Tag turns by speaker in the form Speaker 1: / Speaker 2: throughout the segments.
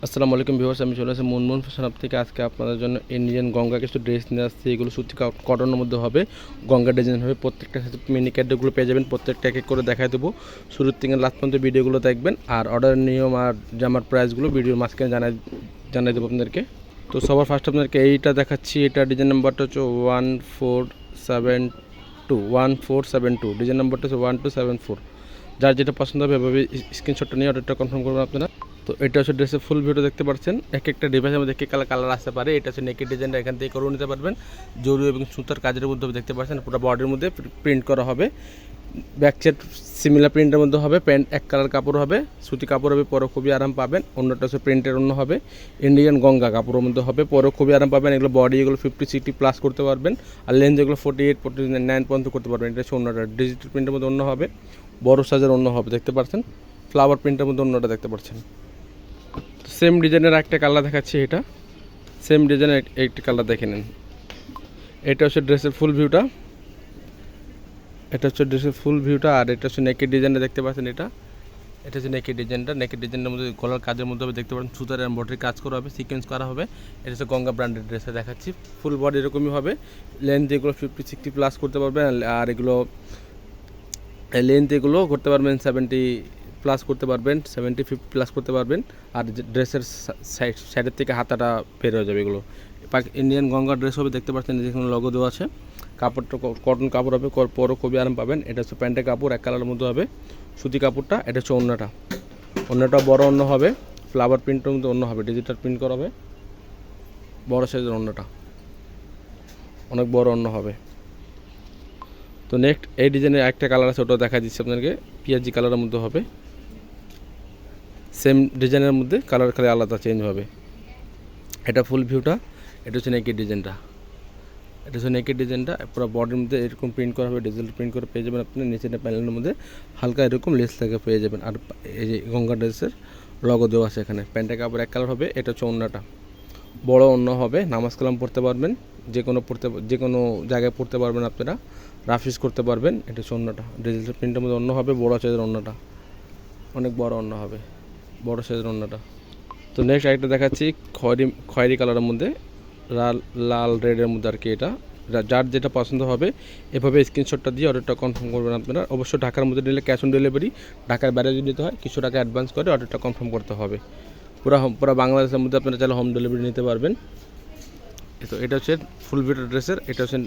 Speaker 1: আসসালামু আলাইকুম ভিউয়ার্স, আমি চলে আসছি মুনমুন ফ্যাশন হাব থেকে। আজকে আপনাদের জন্য ইন্ডিয়ান গঙ্গা কিছু ড্রেস নিয়ে আসছি। এগুলো সুতি কটনের মধ্যে হবে, গঙ্গা ডিজাইন হবে। প্রত্যেকটা সাথে মিনি ক্যাডগুলো পেয়ে যাবেন, প্রত্যেকটা এক এক করে দেখায় দেবো। শুরুর থেকে লাস্ট পর্যন্ত ভিডিওগুলো দেখবেন, আর অর্ডারের নিয়ম আর জামার প্রাইসগুলো ভিডিওর মাঝখানে জানাই দেবো আপনাদেরকে। তো সবার ফার্স্ট আপনাদেরকে এইটা দেখাচ্ছি। এটা ডিজাইন নাম্বারটা হচ্ছে 1472 ডিজাইন নাম্বারটা হচ্ছে 1274। যার যেটা পছন্দ হবে এভাবে স্ক্রিনশটটা নিয়ে অর্ডারটা কনফার্ম করবেন আপনারা। তো এটা হচ্ছে ড্রেসের ফুল ভিডিও দেখতে পাচ্ছেন। এক একটা ডিভাইসের মধ্যে কালার আসতে পারে। এটা হচ্ছে নেকের ডিজাইনটা এখান থেকে করেও নিতে পারবেন। জরুরি এবং সুতার কাজের মধ্যে দেখতে পাচ্ছেন, পুরো বডির মধ্যে প্রিন্ট করা হবে। ব্যাক সাইড সিমিলার প্রিন্টের মধ্যে হবে। প্যান্ট এক কালার কাপড় হবে, সুতি কাপড় হবে, পরে খুবই আরাম পাবেন। অন্যটা হচ্ছে প্রিন্টের অন্য হবে, ইন্ডিয়ান গঙ্গা কাপড়ের মধ্যে হবে, পরে খুবই আরাম পাবেন। এগুলো বডি এগুলো 50-60 প্লাস করতে পারবেন, আর লেন্থ এগুলো 48-49 পর্যন্ত করতে পারবেন। এটা হচ্ছে অন্যটা ডিজিটাল প্রিন্টের মধ্যে অন্য হবে, বড় সাইজের অন্য হবে দেখতে পাচ্ছেন। ফ্লাওয়ার প্রিন্টের মধ্যে অন্যটা দেখতে পাচ্ছেন। সেম ডিজাইনের একটা কালার দেখাচ্ছি। এটা সেম ডিজাইনের একটি কালার দেখে নিন। এটা হচ্ছে ড্রেসের ফুল ভিউটা, আর এটা হচ্ছে নেকের ডিজাইনটা দেখতে পাচ্ছেন। এটা হচ্ছে নেকের ডিজাইনের মধ্যে গলার কাজের মধ্যে হবে দেখতে পাচ্ছেন। সুতার এমব্রয়ডারি কাজ করা হবে, সিকোয়েন্স করা হবে। এটা হচ্ছে গঙ্গা ব্র্যান্ডের ড্রেসে দেখাচ্ছি। ফুল বডি এরকমই হবে। লেন্থ এগুলো 50-60 প্লাস করতে পারবেন, আর এগুলো লেন্থ এগুলো করতে পারবেন 70 প্লাস করতে পারবেন, 70-50 প্লাস করতে পারবেন। আর ড্রেসের সাইডের থেকে হাতাটা বের হয়ে যাবে। এগুলো ইন্ডিয়ান গঙ্গা ড্রেস হবে দেখতে পাচ্ছেন। যেখানে লগো দেওয়া আছে, কাপড়টা কটন কাপড় হবে, পরও খুবই আরাম পাবেন। এটা হচ্ছে প্যান্টের কাপড়, এক কালারের মধ্যে হবে সুতি কাপড়টা। এটা হচ্ছে অন্যটা বড় অন্য হবে, ফ্লাওয়ার প্রিন্টের মধ্যে অন্য হবে, ডিজিটাল প্রিন্ট করা হবে, বড় সাইজের অন্যটা, অনেক বড় অন্য হবে। তো নেক্সট এই ডিজাইনের একটা কালার আছে, ওটা দেখা দিচ্ছি আপনাদেরকে। পিঁয়াজি কালারের মধ্যে হবে, সেম ডিজাইনের মধ্যে কালার খালি আলাদা চেঞ্জ হবে। এটা ফুল ভিউটা। এটা হচ্ছে নেকের ডিজাইনটা পুরো বডির মধ্যে এরকম প্রিন্ট করা হবে, ডিজিটাল প্রিন্ট করে পেয়ে যাবেন আপনি। নিচের প্যানেলের মধ্যে হালকা এরকম লেস থেকে পেয়ে যাবেন। আর এই যে গঙ্গা ড্রেসের লগো দেওয়া আছে এখানে। প্যান্টের কাপড় এক কালার হবে। এটা হচ্ছে ওড়নাটা, বড় অন্য হবে, নামাজ কালাম পড়তে পারবেন, যে কোনো জায়গায় পড়তে পারবেন আপনারা, রাফিস করতে পারবেন। এটা হচ্ছে ওড়নাটা, ডিজিটাল প্রিন্টের মধ্যে অন্য হবে, বড় সাইজের ওড়নাটা, অনেক বড় অন্য হবে, বড় সাইজের ওড়নাটা। তো নেক্সট আরেকটা দেখাচ্ছি খয়েরি কালারের মধ্যে, লাল রেডের মধ্যে আর কি। এটা যার যেটা পছন্দ হবে এভাবে স্ক্রিনশটটা দিয়ে অর্ডারটা কনফার্ম করবেন আপনারা। অবশ্যই ঢাকার মধ্যে নিলে ক্যাশ অন ডেলিভারি, ঢাকার বাইরে যদি নিতে হয় কিছু টাকা অ্যাডভান্স করে অর্ডারটা কনফার্ম করতে হবে। পুরো বাংলাদেশের মধ্যে আপনারা চাইলে হোম ডেলিভারি নিতে পারবেন। তো এটা হচ্ছে ফুল ভিডিও ড্রেসের। এটা হচ্ছে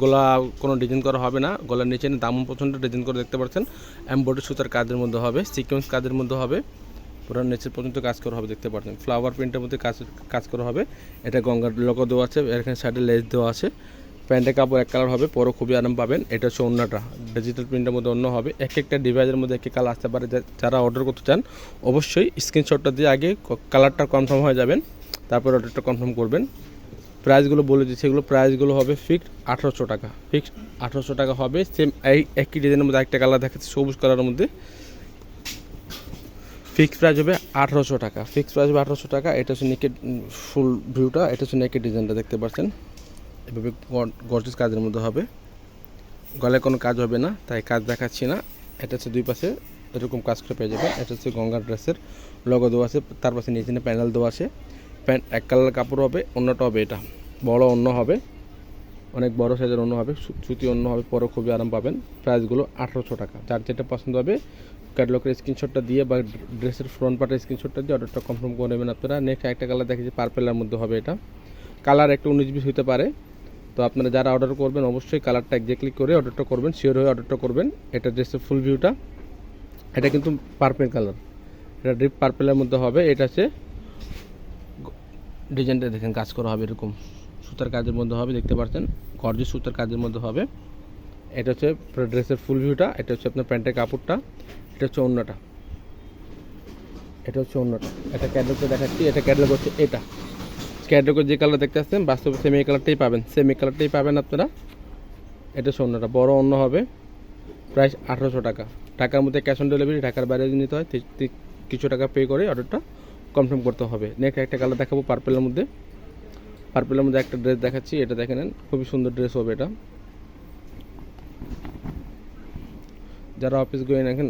Speaker 1: গলা কোনো ডিজাইন করা হবে না, গলার নিচে দামন পছন্দ ডিজাইন করে দেখতে পাচ্ছেন। এমব্রয়ডারি সুতার কাজের মধ্যে হবে, সিকোয়েন্স কাজের মধ্যে হবে, পুরো নিচের পর্যন্ত কাজ করা হবে দেখতে পাচ্ছেন। ফ্লাওয়ার প্রিন্টের মধ্যে কাজ করা হবে। এটা গঙ্গার লোগো দেওয়া আছে, এখানে সাইডে লেস দেওয়া আছে। প্যান্টের কাপড় এক কালার হবে, পরও খুবই আরাম পাবেন। এটা হচ্ছে ওড়নাটা, ডিজিটাল প্রিন্টের মধ্যে অন্য হবে। এক একটা ডিভাইসের মধ্যে এক এক কালার আসতে পারে। যারা অর্ডার করতে চান অবশ্যই স্ক্রিনশটটা দিয়ে আগে কালারটা কনফার্ম হয়ে যাবেন, তারপর অর্ডারটা কনফার্ম করবেন। প্রাইসগুলো বলে দিচ্ছি, এগুলো প্রাইসগুলো হবে ফিক্সড 1800 টাকা। ফিক্সড 1800 টাকা হবে। সেম একই ডিজাইনের মধ্যে একটা কালার দেখাচ্ছে সবুজ কালারের মধ্যে। ফিক্সড প্রাইস হবে 1800 টাকা। এটা হচ্ছে নেকের ফুল ভিউটা। এটা হচ্ছে নেকের ডিজাইনটা দেখতে পাচ্ছেন। এভাবে গর্জিয়াস কাজের মধ্যে হবে, গলায় কোনো কাজ হবে না, তাই কাজ দেখাচ্ছি না। এটা হচ্ছে দুই পাশে এরকম কাজ করে পেয়ে যাবে। এটা হচ্ছে গঙ্গার ড্রেসের লগো দেওয়া আছে, তার পাশে নিচে প্যানেল দেওয়া আছে। প্যান্ট এক কালার কাপড় হবে, অন্যটা হবে এটা বড় অন্য হবে, অনেক বড় সাইজের অন্য হবে, সুতি অন্য হবে, পরে খুবই আরাম পাবেন। প্রাইসগুলো 1800 টাকা। যার যেটা পছন্দ হবে ক্যাটালগের স্ক্রিনশটটা দিয়ে বা ড্রেসের ফ্রন্ট পার্টের স্ক্রিনশটটা দিয়ে অর্ডারটা কনফার্ম করে নেবেন আপনারা। নেক্সট একটা কালার দেখেছি পার্পেলের মধ্যে হবে। এটা কালার একটু 19-20 হতে পারে। তো আপনারা যারা অর্ডার করবেন অবশ্যই কালারটা এক্স্যাক্টলি করে অর্ডারটা করবেন, শিওর হয়ে অর্ডারটা করবেন। এটা ড্রেসের ফুল ভিউটা। এটা কিন্তু পার্পেল কালার, এটা ডিপ পার্পেলের মধ্যে হবে। এটা হচ্ছে ডিজাইনটা দেখেন কাজ করা হবে, এরকম সুতার কাজের মধ্যে হবে দেখতে পাচ্ছেন, গর্জিয়াস সুতার কাজের মধ্যে হবে। এটা হচ্ছে ড্রেসের ফুল ভিউটা। এটা হচ্ছে আপনার প্যান্টের কাপড়টা। এটা হচ্ছে ওড়নাটা, এটা ক্যাটালগে দেখাচ্ছি। এটা ক্যাটালগ হচ্ছে এটা ক্যাটালগে যে কালার দেখতে আসছেন বাস্তবে সেম এই কালারটাই পাবেন আপনারা। এটা হচ্ছে ওড়নাটা, বড় অন্য হবে। প্রাইস 1800 টাকা। ঢাকার মধ্যে ক্যাশ অন ডেলিভারি, ঢাকার বাইরে যদি নিতে হয় কিছু টাকা পে করে অর্ডারটা কনফার্ম করতে হবে। নেক্সট একটা কালার দেখাবো পার্পেলের মধ্যে একটা ড্রেস দেখাচ্ছি। এটা দেখে নেন, খুবই সুন্দর ড্রেস হবে। এটা যারা অফিস গোয়িং এখন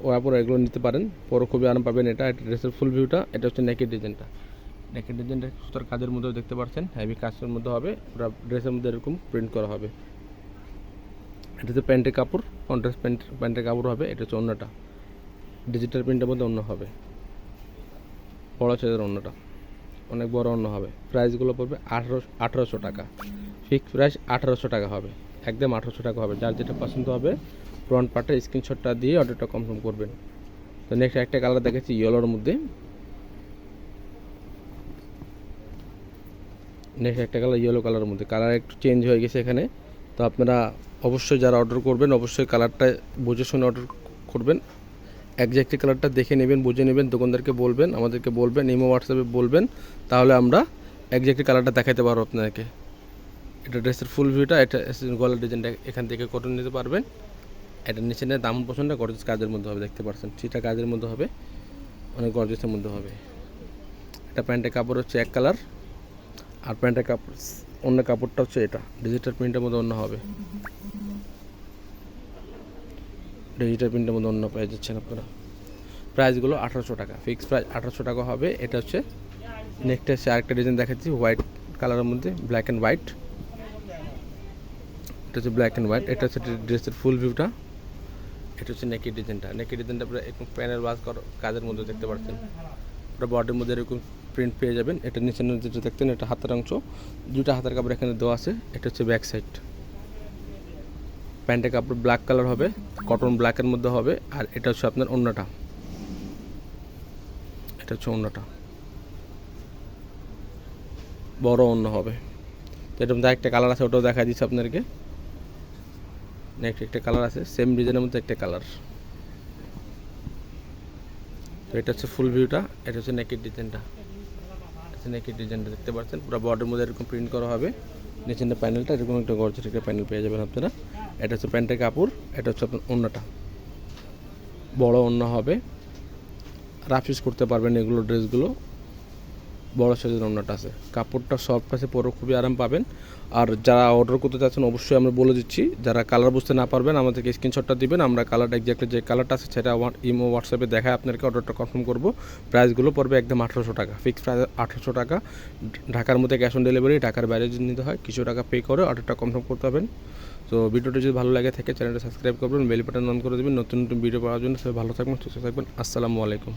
Speaker 1: ওরা পরে এগুলো নিতে পারেন, পরে খুবই আরাম পাবেন। এটা ড্রেসের ফুল ভিউটা, এটা হচ্ছে নেকের ডিজাইনটা। নেকের ডিজাইনটা সুতার কাজের মধ্যেও দেখতে পাচ্ছেন, হেভি কাজের মধ্যে হবে, পুরো ড্রেসের মধ্যে এরকম প্রিন্ট করা হবে। এটা হচ্ছে প্যান্টের কাপড়, কন্ট্রাস্ট প্যান্টের কাপড় হবে। এটা হচ্ছে অন্যটা, ডিজিটাল প্রিন্টের মধ্যে অন্য হবে, বড় সাইজের অন্যটা, অনেক বড় অন্য হবে। প্রাইসগুলো পড়বে 1800 টাকা, ফিক্সড প্রাইস 1800 টাকা হবে, একদম 1800 টাকা হবে। যার যেটা পছন্দ হবে ফ্রন্ট পার্টে স্ক্রিনশটটা দিয়ে অর্ডারটা কনফার্ম করবেন। তো নেক্সট একটা কালার দেখেছি ইয়েলোর মধ্যে, নেক্সট একটা কালার ইয়েলো কালারের মধ্যে, কালার একটু চেঞ্জ হয়ে গেছে এখানে। তো আপনারা অবশ্যই যারা অর্ডার করবেন অবশ্যই কালারটা বুঝে শুনে অর্ডার করবেন। একজ্যাক্টলি কালারটা দেখে নেবেন, বুঝে নেবেন, দোকানদারকে বলবেন, আমাদেরকে বলবেন, ইমো হোয়াটসঅ্যাপে বলবেন, তাহলে আমরা একজ্যাক্টলি কালারটা দেখাতে পারবো আপনাদেরকে। এটা ড্রেসের ফুল ভিউটা, এটা গলার ডিজাইনটা এখান থেকে কটন নিতে পারবেন। এটা নিচে নিয়ে দাম পছন্দ গর্জিয়াস কাজের মধ্যে হবে, দেখতে পাচ্ছেন সেটা কাজের মধ্যে হবে, অনেক গর্জিয়াসের মধ্যে হবে। এটা প্যান্টের কাপড় হচ্ছে এক কালার, আর প্যান্টের কাপড় অন্য কাপড়টা হচ্ছে এটা ডিজিটাল প্রিন্টের মধ্যে অন্য হবে, ডিজিটাল প্রিন্টের মধ্যে অন্য পেয়ে যাচ্ছেন আপনারা। প্রাইসগুলো 1800 টাকা, ফিক্সড প্রাইস 1800 টাকা হবে। এটা হচ্ছে নেক্সট হচ্ছে আরেকটা ডিজাইন দেখাচ্ছি হোয়াইট কালারের মধ্যে, ব্ল্যাক অ্যান্ড হোয়াইট। এটা হচ্ছে ব্ল্যাক অ্যান্ড হোয়াইট, এটা হচ্ছে ড্রেসের ফুল ভিউটা। এটা হচ্ছে নেকের ডিজাইনটা, নেকের ডিজাইনটা পুরো এরকম প্যানেল ওয়াশ করা কাজের মধ্যে দেখতে পাচ্ছেন, পুরো বডির মধ্যে এরকম প্রিন্ট পেয়ে যাবেন। এটা নিচে যেটা দেখতেন এটা হাতের অংশ, দুটা হাতের কাপড় এখানে দেওয়া আছে। এটা হচ্ছে ব্যাক সাইড, প্যান্টের কাপড় ব্ল্যাক কালার হবে, কটন ব্ল্যাকের মধ্যে হবে। আর এটা হচ্ছে আপনার ওড়নাটা, এটা হচ্ছে ওড়নাটা, বড় ওড়না হবে। তো এটার মধ্যে একটা কালার আছে, ওটাও দেখা দিচ্ছে আপনাদেরকে। নেক্সট একটা কালার আছে সেম ডিজাইনের মধ্যে একটা কালার। তো এটা হচ্ছে ফুল ভিউটা, এটা হচ্ছে নেকের ডিজাইনটা, নেকের ডিজাইনটা দেখতে পাচ্ছেন, পুরো বডির মধ্যে এরকম প্রিন্ট করা হবে। নিচের প্যানেলটা এরকম একটা গর্জিয়াস একটা প্যানেল পেয়ে যাবেন আপনারা। এটা হচ্ছে প্যান্টের কাপড়, এটা হচ্ছে আপনার ওড়নাটা, বড় ওড়না হবে, রাফ ইউজ করতে পারবেন এগুলো ড্রেসগুলো, বড় সাইজের ওড়নাটা আছে, কাপড়টা সফট আছে, পরে খুবই আরাম পাবেন। আর যারা অর্ডার করতে চাচ্ছেন অবশ্যই আমরা বলে দিচ্ছি, যারা কালার বুঝতে না পারবেন আমাদেরকে স্ক্রিনশটটা দিবেন, আমরা কালারটা এক্স্যাক্টলি যে কালারটা আছে সেটা ইমো হোয়াটসঅ্যাপে দেখায় আপনাদেরকে অর্ডারটা কনফার্ম করব। প্রাইসগুলো পড়বে একদম 1800 টাকা, ফিক্সড প্রাইস 1800 টাকা। ঢাকার মধ্যে ক্যাশ অন ডেলিভারি, ঢাকার বাইরে যদি নিতে হয় কিছু টাকা পে করে অর্ডারটা কনফার্ম করতে হবেন। তো ভিডিওটি যদি ভালো লাগে থাকে চ্যানেলটা সাবস্ক্রাইব করবেন, বেল বাটন অন করে দেবেন নতুন নতুন ভিডিও পাওয়ার জন্য। সবাই ভালো থাকবেন, সুস্থ থাকবেন, আসসালামু আলাইকুম।